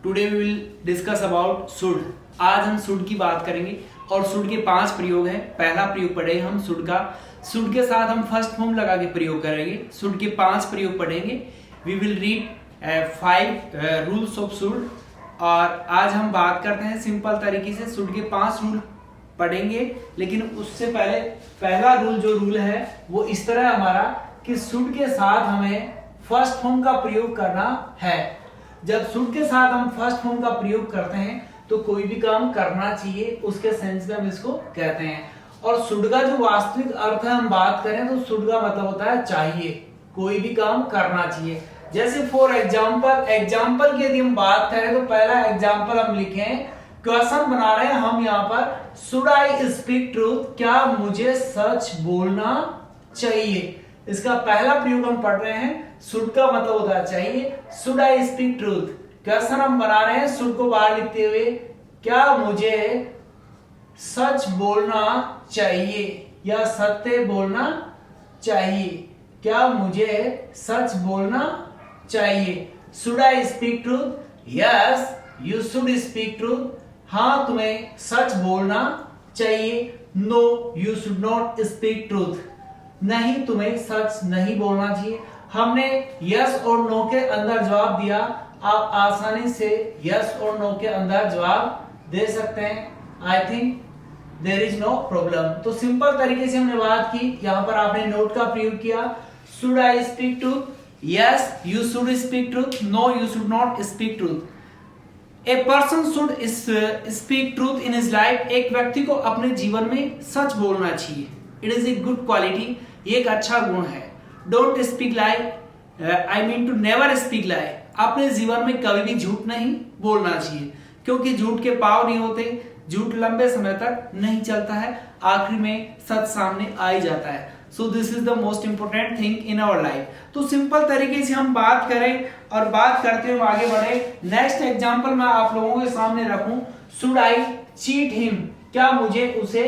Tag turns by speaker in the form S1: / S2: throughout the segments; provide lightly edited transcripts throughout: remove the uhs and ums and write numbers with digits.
S1: Today we will discuss about should. आज हम should की बात करेंगे और शुड के 5 प्रयोग हैं। पहला प्रयोग पढ़ेंगे हम शुड का। शुड के साथ हम फर्स्ट फॉर्म लगा के प्रयोग करेंगे। शुड के 5 प्रयोग पढ़ेंगे। We will read 5 rules of should. और आज हम बात करते हैं सिंपल तरीके से शुड के 5 रूल पढ़ेंगे। लेकिन उससे पहले पहला रूल है वो इस तरह हमारा कि शुड के साथ हमें फर्स्ट फॉर्म का प्रयोग करना है। जब शुड के साथ हम फर्स्ट फॉर्म का प्रयोग करते हैं तो कोई भी काम करना चाहिए, उसके सेंस में हम इसको कहते हैं। और शुड का जो वास्तविक अर्थ है हम बात करें तो शुड का मतलब होता है चाहिए, कोई भी काम करना चाहिए। जैसे फॉर एग्जाम्पल की यदि हम बात करें तो पहला एग्जाम्पल हम लिखें, क्वेश्चन बना रहे हैं हम यहाँ पर, शुड आई स्पीक ट्रूथ, क्या मुझे सच बोलना चाहिए। इसका पहला प्रयोग हम पढ़ रहे हैं। शुड का मतलब होता है चाहिए, should I speak truth. Question हम बना रहे हैं शुड को बाहर लिखते हुए, क्या मुझे सच बोलना चाहिए या सत्य बोलना चाहिए, क्या मुझे सच बोलना चाहिए। Should I speak truth, yes you should speak truth, हाँ तुम्हें सच बोलना चाहिए। No you should not speak truth, नहीं तुम्हें सच नहीं बोलना चाहिए। हमने यस और नो के अंदर जवाब दिया, आप आसानी से यस और नो के अंदर जवाब दे सकते हैं। I think there is no problem. तो सिंपल तरीके से हमने बात की, यहां पर आपने नोट का प्रयोग किया। Should I speak truth, yes you should speak truth, no you should not speak truth. A person should speak truth in his life, एक व्यक्ति को अपने जीवन में सच बोलना चाहिए। It is a good quality, ये एक अच्छा गुण है। Don't speak lie, I mean to never speak lie, अपने जीवन में कभी भी झूठ नहीं बोलना चाहिए, क्योंकि झूठ के पाव नहीं होते, झूठ लंबे समय तक नहीं चलता है, आखिर में सच सामने आ ही जाता है। So this is the most important thing in our life. तो सिंपल तरीके से हम बात करें और बात करते हुए आगे बढ़े। नेक्स्ट एग्जांपल मैं आप लोगों के सामने रखूं, शुड आई चीट हिम, क्या मुझे उसे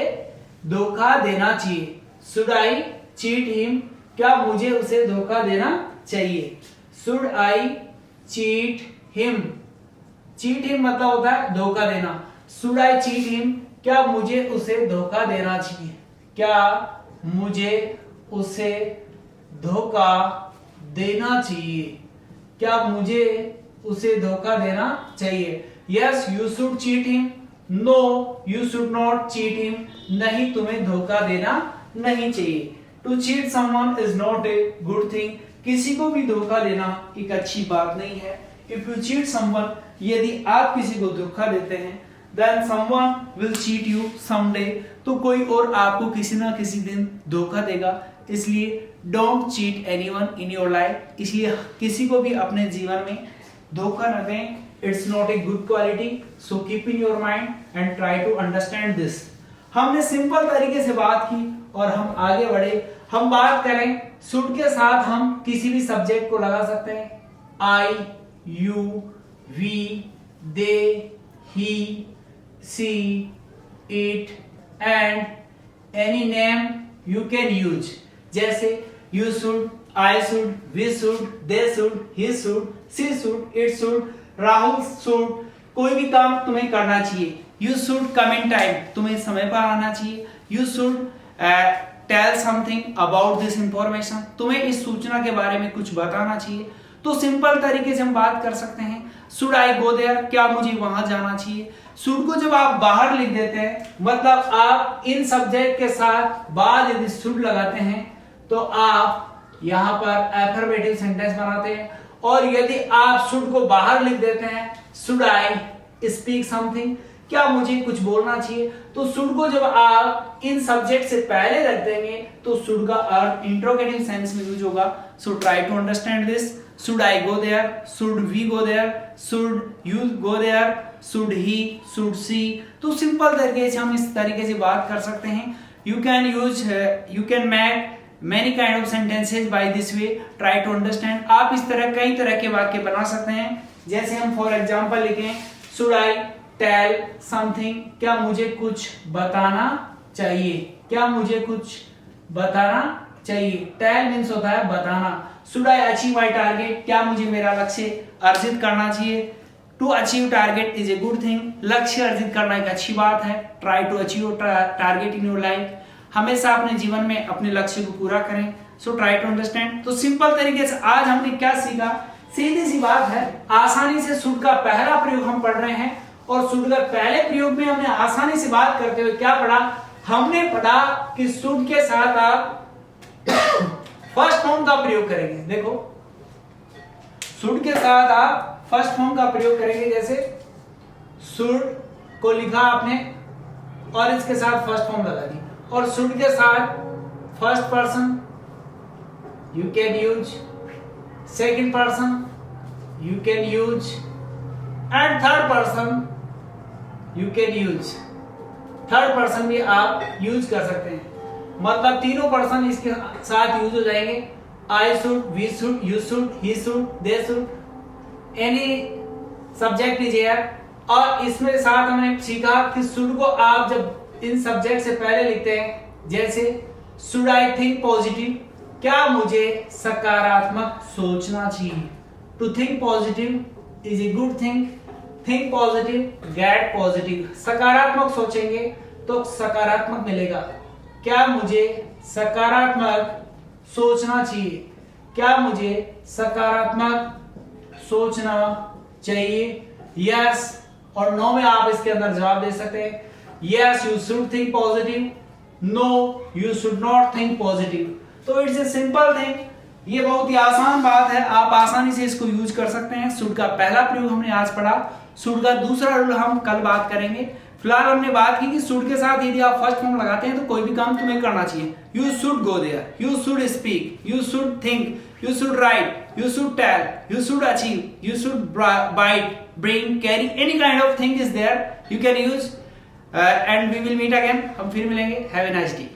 S1: धोखा देना चाहिए। शुड आई चीट हिम, क्या मुझे उसे धोखा देना चाहिए। Should I cheat him, cheat him मतलब होता है धोखा देना। शुड आई चीट हिम, क्या मुझे उसे धोखा देना चाहिए, क्या मुझे उसे धोखा देना चाहिए, क्या मुझे उसे धोखा देना चाहिए। Yes you should cheat him, no you should not cheat him, नहीं तुम्हें धोखा देना नहीं चाहिए। To cheat someone is not a good thing, किसी को भी धोखा देना एक अच्छी बात नहीं है। इफ यू चीट समवन, यदि आप किसी को धोखा देते हैं, then someone will cheat you someday, तो कोई और आपको किसी ना किसी दिन धोखा देगा। इसलिए don't cheat anyone in your life, इसलिए किसी को भी अपने जीवन में धोखा न दें। It's not a good quality, so keep in your mind and try to understand this। हमने सिंपल तरीके से बात की और हम आगे बढ़े। हम बात करें शुड के साथ हम किसी भी सब्जेक्ट को लगा सकते हैं, I, you, we, they, he, she, it and any name you can use. जैसे you should, I should, we should, they should, he should, she should, it should, Rahul should, कोई भी काम तुम्हें करना चाहिए। You should come in time, तुम्हें समय पर आना चाहिए। You should tell something about this information, तुम्हें इस सूचना के बारे में कुछ बताना चाहिए। तो सिंपल तरीके से हम बात कर सकते हैं, शुड आई गो देयर, क्या मुझे वहां जाना चाहिए। शुड को जब आप बाहर लिख देते हैं, मतलब आप इन सब्जेक्ट के साथ बाद यदि शुड लगाते हैं तो आप यहां पर एफर्मेटिव सेंटेंस बनाते हैं। और यदि आप शुड को बाहर लिख देते हैं, शुड आई स्पीक समथिंग, क्या मुझे कुछ बोलना चाहिए, तो शुड को जब आप इन सब्जेक्ट से पहले रख देंगे तो शुड का अर्थ इंट्रोगेटिव सेंस में यूज होगा। So try to understand this. Should I go there, should we go there, should you go there, should he, should she. तो सिंपल तरीके से हम इस तरीके से बात कर सकते हैं। You can make many kind of sentences by this way, try to understand। आप इस तरह कई तरह के वाक्य बना सकते हैं। जैसे हम फॉर एग्जांपल लिखें, should I tell something, क्या मुझे कुछ बताना चाहिए, क्या मुझे कुछ बताना चाहिए। tell means होता है बताना। should I achieve my target, क्या मुझे मेरा लक्ष्य अर्जित करना चाहिए। To achieve target is a good thing, लक्ष्य अर्जित करना एक अच्छी बात है। Try to achieve target in your life, हमेशा अपने जीवन में अपने लक्ष्य को पूरा करें। So try to understand. तो सिंपल तरीके से आज हमने क्या सीखा, सीधी सी बात है, आसानी से शुड का पहला प्रयोग हम पढ़ रहे हैं और शुड का पहले प्रयोग में हमने आसानी से बात करते हुए क्या पढ़ा, हमने पढ़ा कि शुड के साथ आप फर्स्ट फॉर्म का प्रयोग करेंगे। देखो शुड के साथ आप फर्स्ट फॉर्म का प्रयोग करेंगे, जैसे शुड को लिखा आपने और इसके साथ फर्स्ट फॉर्म लगा दी, और शुड के साथ first person you can use, second person you can use and third person you can use. Third person भी आप यूज कर सकते हैं, मतलब तीनों पर्सन इसके साथ यूज हो जाएंगे। I should, we should, you should, he should, they should, any subject is here. और इसमें साथ हमने सीखा कि शुड को आप जब इन सब्जेक्ट से पहले लिखते हैं, जैसे शुड आई थिंक पॉजिटिव, क्या मुझे सकारात्मक सोचना चाहिए। To think positive is a good thing, think positive get positive, सकारात्मक सोचेंगे तो सकारात्मक मिलेगा। क्या मुझे सकारात्मक सोचना चाहिए, क्या मुझे सकारात्मक सोचना चाहिए। यस और नो में आप इसके अंदर जवाब दे सकते हैं। Yes you should think positive, no you should not think positive. तो इट्स ए सिंपल थिंग, ये बहुत ही आसान बात है, आप आसानी से इसको यूज कर सकते हैं। शुड का पहला प्रयोग हमने आज पढ़ा, शुड का दूसरा रूल हम कल बात करेंगे। फिलहाल हमने बात की कि शुड के साथ यदि आप फर्स्ट फॉर्म लगाते हैं तो कोई भी काम तुम्हें करना चाहिए। You should go there, you should speak, you should think, you should write, you should tell, you should achieve, you should bite, bring, carry, any kind of thing is there, you can use and we will meet again, हम फिर मिलेंगे। Have a nice day.